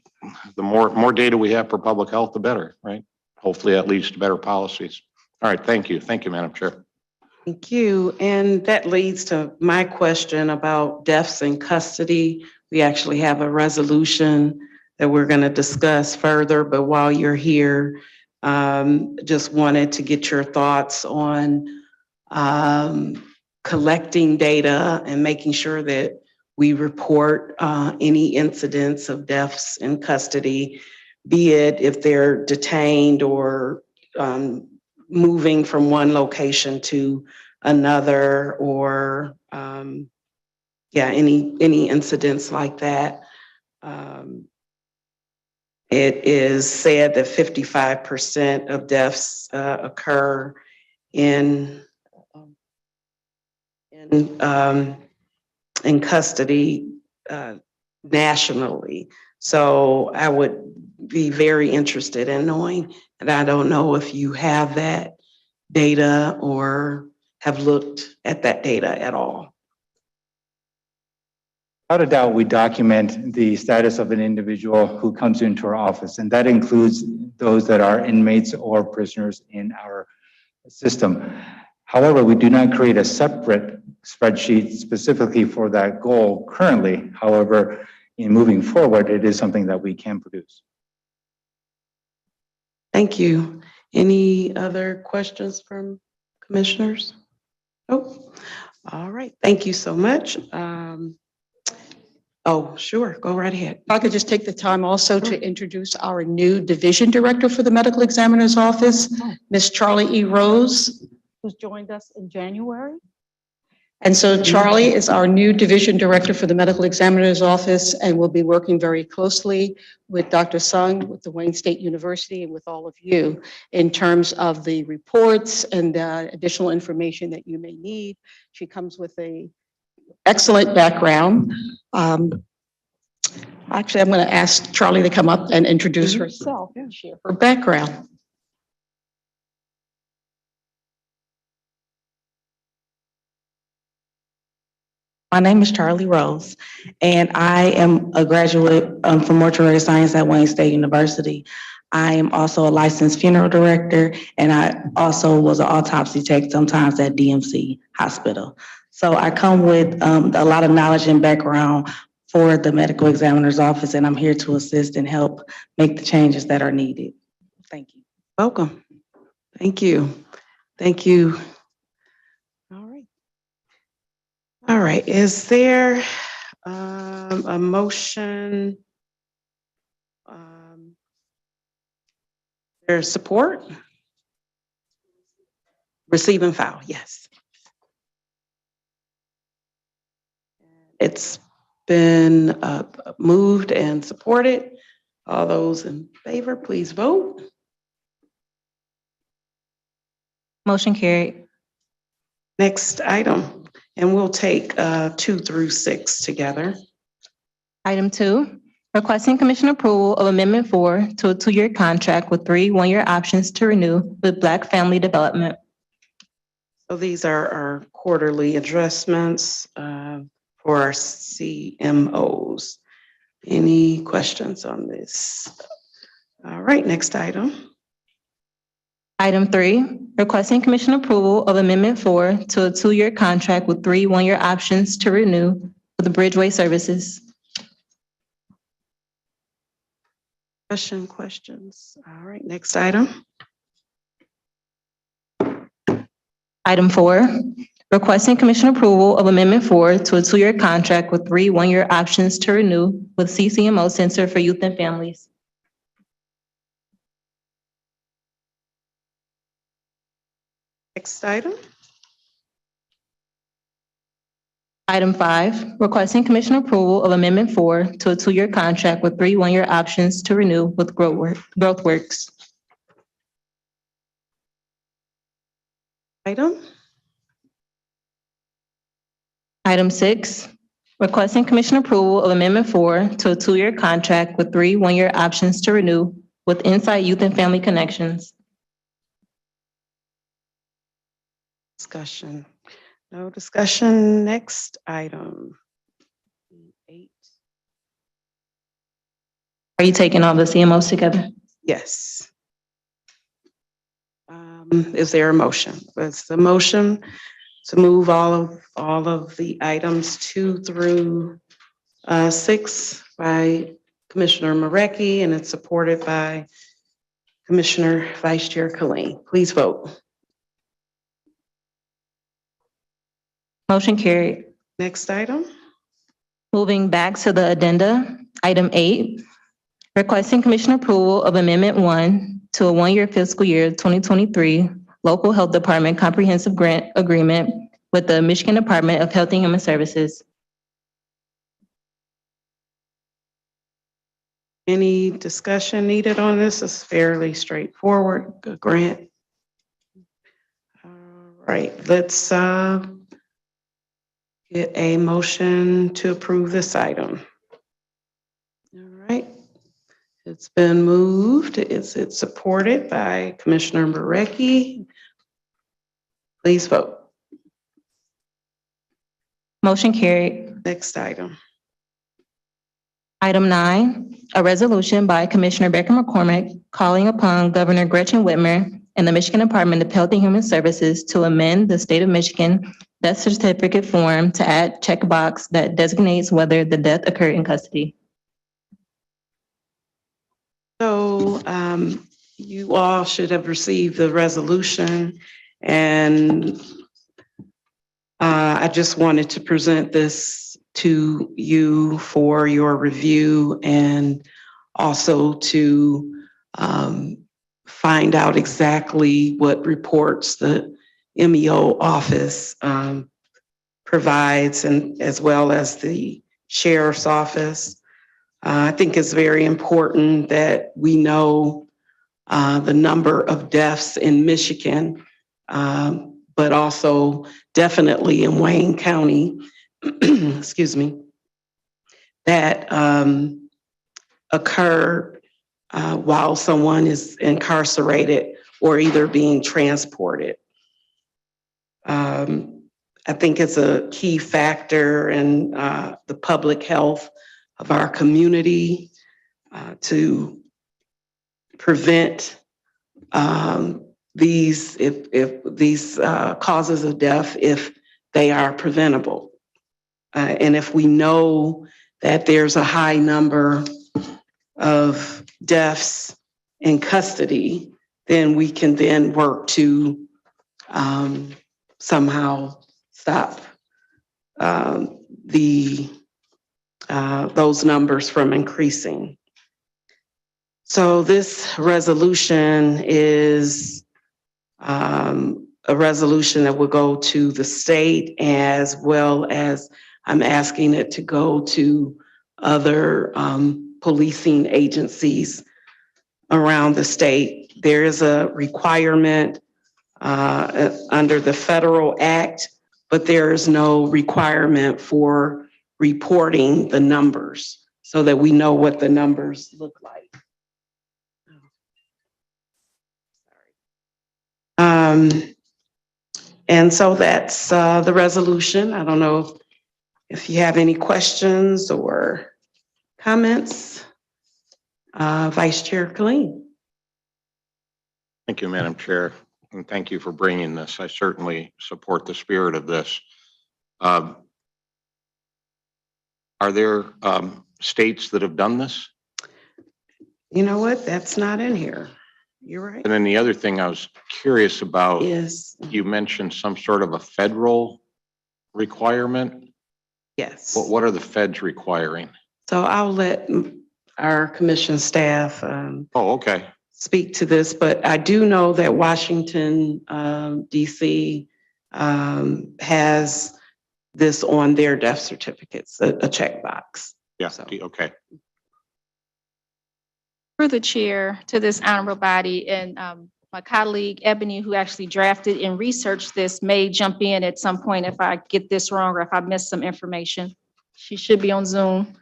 the more data we have for public health, the better, right? Hopefully that leads to better policies. All right, thank you. Thank you, Madam Chair. Thank you. And that leads to my question about deaths in custody. We actually have a resolution that we're going to discuss further, but while you're here, just wanted to get your thoughts on collecting data and making sure that we report any incidents of deaths in custody, be it if they're detained or moving from one location to another, or any incidents like that. It is said that 55% of deaths occur in custody nationally. So I would be very interested in knowing, and I don't know if you have that data or have looked at that data at all. Without a doubt, we document the status of an individual who comes into our office, and that includes those that are inmates or prisoners in our system. However, we do not create a separate spreadsheet specifically for that goal currently. However, in moving forward, it is something that we can produce. Thank you. Any other questions from commissioners? Oh, all right. Thank you so much. Oh, sure. Go right ahead. If I could just take the time also to introduce our new division director for the medical examiner's office, Ms. Charlie E. Rose, who's joined us in January. And so Charlie is our new division director for the medical examiner's office and will be working very closely with Dr. Sung, with the Wayne State University, and with all of you in terms of the reports and additional information that you may need. She comes with a excellent background. Actually, I'm going to ask Charlie to come up and introduce herself and share her background. My name is Charlie Rose, and I am a graduate from mortuary science at Wayne State University. I am also a licensed funeral director, and I also was an autopsy tech sometimes at DMC Hospital. So I come with a lot of knowledge and background for the medical examiner's office, and I'm here to assist and help make the changes that are needed. Thank you. Welcome. Thank you. Thank you. All right. All right. Is there a motion? There's support? Receive and file, yes. It's been moved and supported. All those in favor, please vote. Motion carried. Next item, and we'll take 2 through 6 together. Item 2, requesting commission approval of Amendment 4 to a 2-year contract with 3 one-year options to renew with Black Family Development. So these are our quarterly adjustments for our CMOs. Any questions on this? All right, next item. Item 3, requesting commission approval of Amendment 4 to a 2-year contract with 3 one-year options to renew with the Bridgeway Services. Questions? All right, next item. Item 4, requesting commission approval of Amendment 4 to a 2-year contract with 3 one-year options to renew with CCMO Center for Youth and Families. Next item. Item 5, requesting commission approval of Amendment 4 to a 2-year contract with 3 one-year options to renew with GrowthWorks. Item. Item 6, requesting commission approval of Amendment 4 to a 2-year contract with 3 one-year options to renew with Insight Youth and Family Connections. Discussion. No discussion. Next item. 8. Are you taking all the CMOs together? Yes. Is there a motion? It's the motion to move all of the items 2 through 6 by Commissioner Marecki, and it's supported by Commissioner Vice Chair Killeen. Please vote. Motion carried. Next item. Moving back to the addenda, item 8, requesting commission approval of Amendment 1 to a 1-year fiscal year 2023 Local Health Department Comprehensive Grant Agreement with the Michigan Department of Health and Human Services. Any discussion needed on this? It's fairly straightforward. Good grant. All right, let's get a motion to approve this item. All right. It's been moved. Is it supported by Commissioner Marecki? Please vote. Motion carried. Next item. Item 9, a resolution by Commissioner Becker McCormick calling upon Governor Gretchen Whitmer and the Michigan Department of Health and Human Services to amend the State of Michigan death certificate form to add checkbox that designates whether the death occurred in custody. So you all should have received the resolution, and I just wanted to present this to you for your review and also to find out exactly what reports the MEO office provides, and as well as the sheriff's office. I think it's very important that we know the number of deaths in Michigan, but also definitely in Wayne County, excuse me, that occur while someone is incarcerated or either being transported. I think it's a key factor in the public health of our community to prevent these causes of death if they are preventable. And if we know that there's a high number of deaths in custody, then we can then work to somehow stop those numbers from increasing. So this resolution is a resolution that will go to the state, as well as I'm asking it to go to other policing agencies around the state. There is a requirement under the federal act, but there is no requirement for reporting the numbers so that we know what the numbers look like. And so that's the resolution. I don't know if you have any questions or comments. Vice Chair Killeen. Thank you, Madam Chair, and thank you for bringing this. I certainly support the spirit of this. Are there states that have done this? You know what? That's not in here. You're right. And then the other thing I was curious about is you mentioned some sort of a federal requirement. yes. What are the feds requiring? So I'll let our commission staff Oh, okay. speak to this, but I do know that Washington, DC has this on their death certificates, a checkbox. Yeah, So. okay. For the chair to this honorable body, and my colleague Ebony, who actually drafted and researched this, may jump in at some point if I get this wrong or if I miss some information. She should be on Zoom.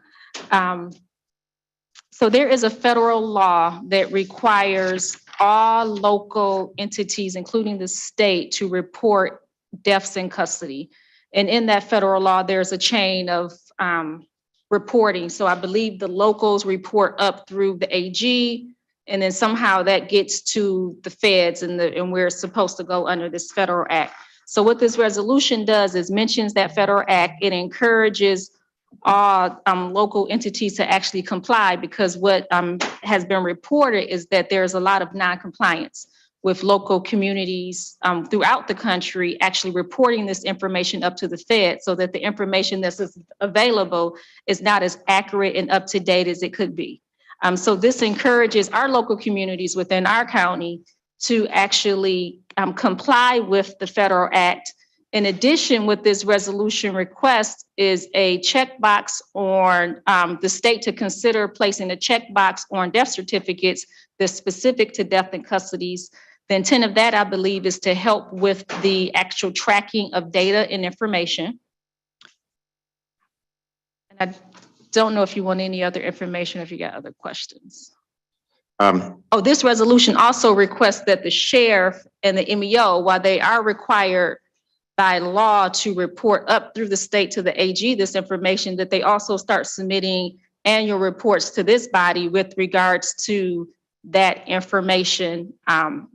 So there is a federal law that requires all local entities, including the state, to report deaths in custody. And in that federal law, there's a chain of reporting. So I believe the locals report up through the AG, and then somehow that gets to the feds, and we're supposed to go under this federal act. So what this resolution does is mentions that federal act. It encourages all local entities to actually comply, because what has been reported is that there's a lot of non-compliance with local communities throughout the country actually reporting this information up to the Fed, so that the information that's available is not as accurate and up to date as it could be. So this encourages our local communities within our county to actually comply with the federal act. In addition, what this resolution requests is a checkbox on the state to consider placing a checkbox on death certificates that's specific to death in custodies. The intent of that, I believe, is to help with the actual tracking of data and information. And I don't know if you want any other information, if you got other questions. Oh, this resolution also requests that the sheriff and the MEO, while they are required by law to report up through the state to the AG this information, that they also start submitting annual reports to this body with regards to that information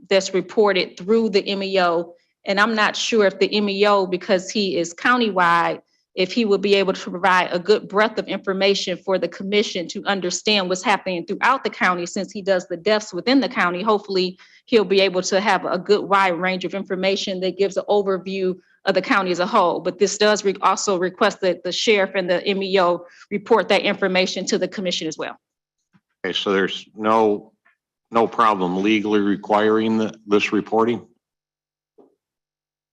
that's reported through the MEO. And I'm not sure if the MEO, because he is countywide, if he will be able to provide a good breadth of information for the commission to understand what's happening throughout the county, since he does the deaths within the county. Hopefully, he'll be able to have a good wide range of information that gives an overview of the county as a whole. But this does also request that the sheriff and the MEO report that information to the commission as well. Okay, so there's no problem legally requiring this reporting?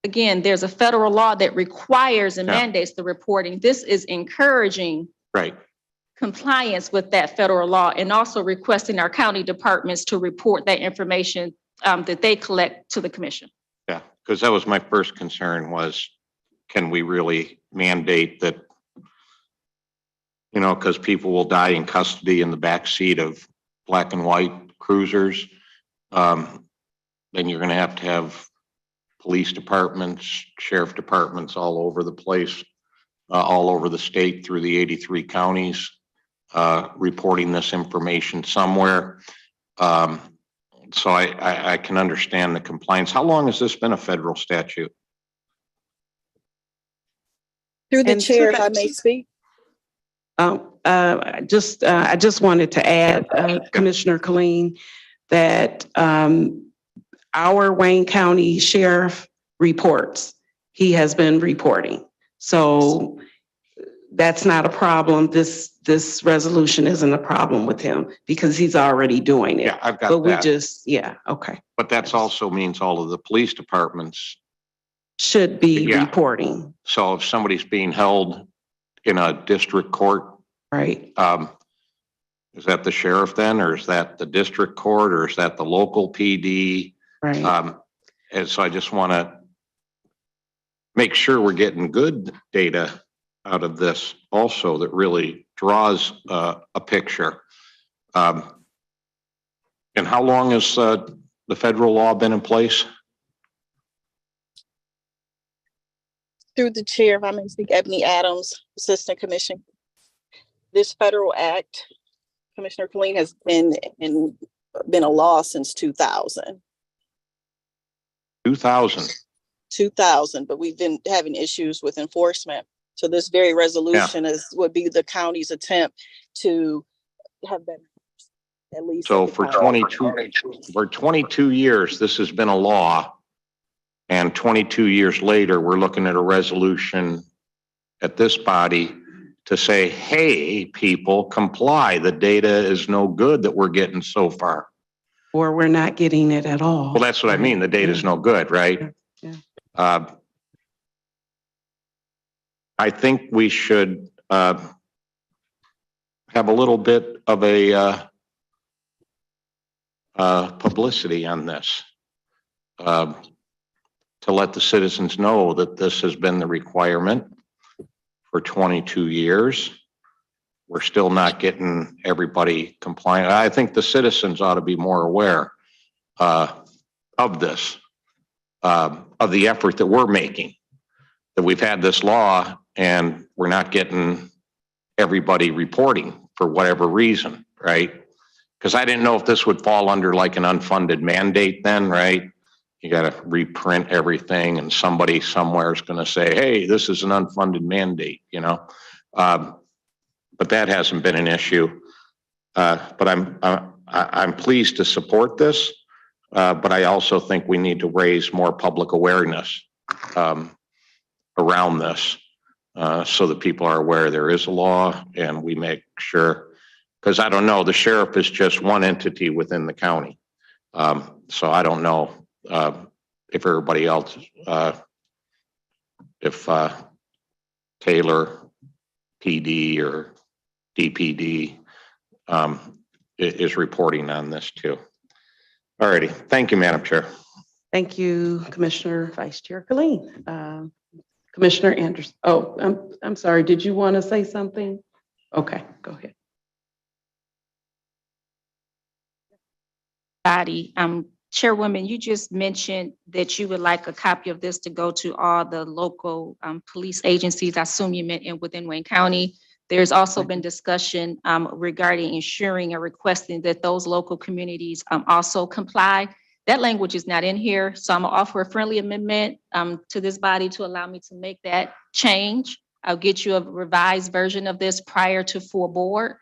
Again, there's a federal law that requires and Yeah. mandates the reporting. This is encouraging Right. compliance with that federal law and also requesting our county departments to report that information that they collect to the commission. Yeah, because that was my first concern was, can we really mandate that? You know, because people will die in custody in the backseat of black and white cruisers. Then you're going to have police departments, sheriff departments all over the place, all over the state through the 83 counties, reporting this information somewhere. So I can understand the compliance. How long has this been a federal statute? Through the And chair, to if I that- may speak. I just wanted to add, Commissioner Colleen, that our Wayne County Sheriff reports. He has been reporting. So that's not a problem. This resolution isn't a problem with him because he's already doing it. Yeah, I've got But we that. okay. But that's also means all of the police departments. Should be Yeah. reporting, So if somebody's being held in a district court, right? is that the sheriff then, or is that the district court, or is that the local PD? Right. And so I just want to make sure we're getting good data out of this also that really draws a picture. And how long has the federal law been in place? Through the chair, if I may speak, Ebony Adams, Assistant Commission. This federal act, Commissioner Colleen, has been a law since 2000. 2000, but we've been having issues with enforcement. So this very resolution would be the county's attempt to have better, at least. So at the for county. 22 years, this has been a law. And 22 years later, we're looking at a resolution at this body to say, hey, people, comply. The data is no good that we're getting so far. Or we're not getting it at all. Well, that's what I mean. The data is no good, right? Yeah. I think we should have a little bit of a publicity on this to let the citizens know that this has been the requirement for 22 years. We're still not getting everybody compliant. I think the citizens ought to be more aware of this, of the effort that we're making, that we've had this law and we're not getting everybody reporting for whatever reason, right? Because I didn't know if this would fall under like an unfunded mandate then, right? You got to reprint everything and somebody somewhere is going to say, hey, this is an unfunded mandate, you know? But that hasn't been an issue. But I'm pleased to support this. But I also think we need to raise more public awareness around this so that people are aware there is a law and we make sure, because I don't know, the sheriff is just one entity within the county. So I don't know if everybody else, if Taylor, PD or DPD is reporting on this too. All righty. Thank you, Madam Chair. Thank you, Commissioner Vice Chair Colleen. Commissioner Anderson. Oh, I'm sorry. Did you want to say something? Okay, go ahead. Body, Chairwoman, you just mentioned that you would like a copy of this to go to all the local police agencies. I assume you meant within Wayne County. There's also been discussion regarding ensuring and requesting that those local communities also comply. That language is not in here, so I'm gonna offer a friendly amendment to this body to allow me to make that change. I'll get you a revised version of this prior to full board.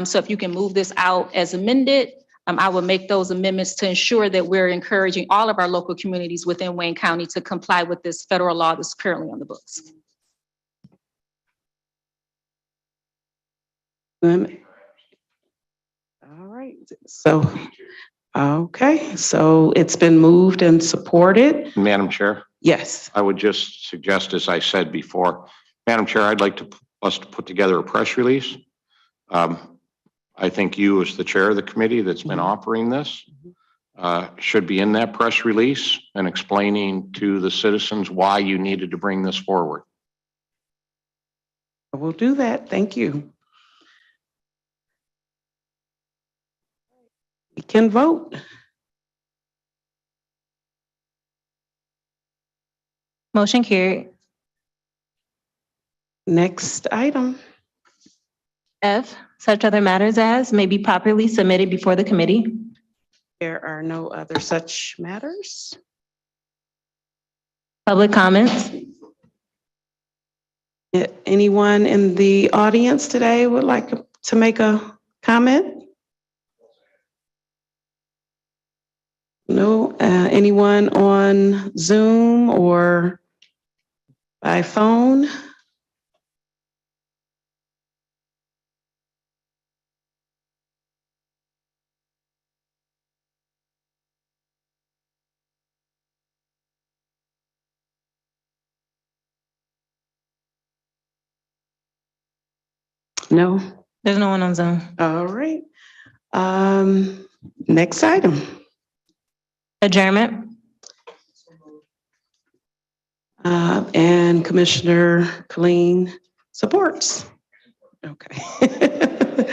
So if you can move this out as amended, I will make those amendments to ensure that we're encouraging all of our local communities within Wayne County to comply with this federal law that's currently on the books. All right, so, okay, so it's been moved and supported. Madam Chair, Yes, I would just suggest, as I said before, Madam Chair, I'd like us to put together a press release. I think you, as the chair of the committee that's been offering this, should be in that press release and explaining to the citizens why you needed to bring this forward. we'll do that. Thank you. We can vote. Motion carried. Next item. F, such other matters as may be properly submitted before the committee. There are no other such matters. Public comments. Anyone in the audience today would like to make a comment? No, anyone on Zoom or by phone? No? There's no one on Zoom. All right. Next item. Adjournment. And Commissioner Killeen supports. Okay.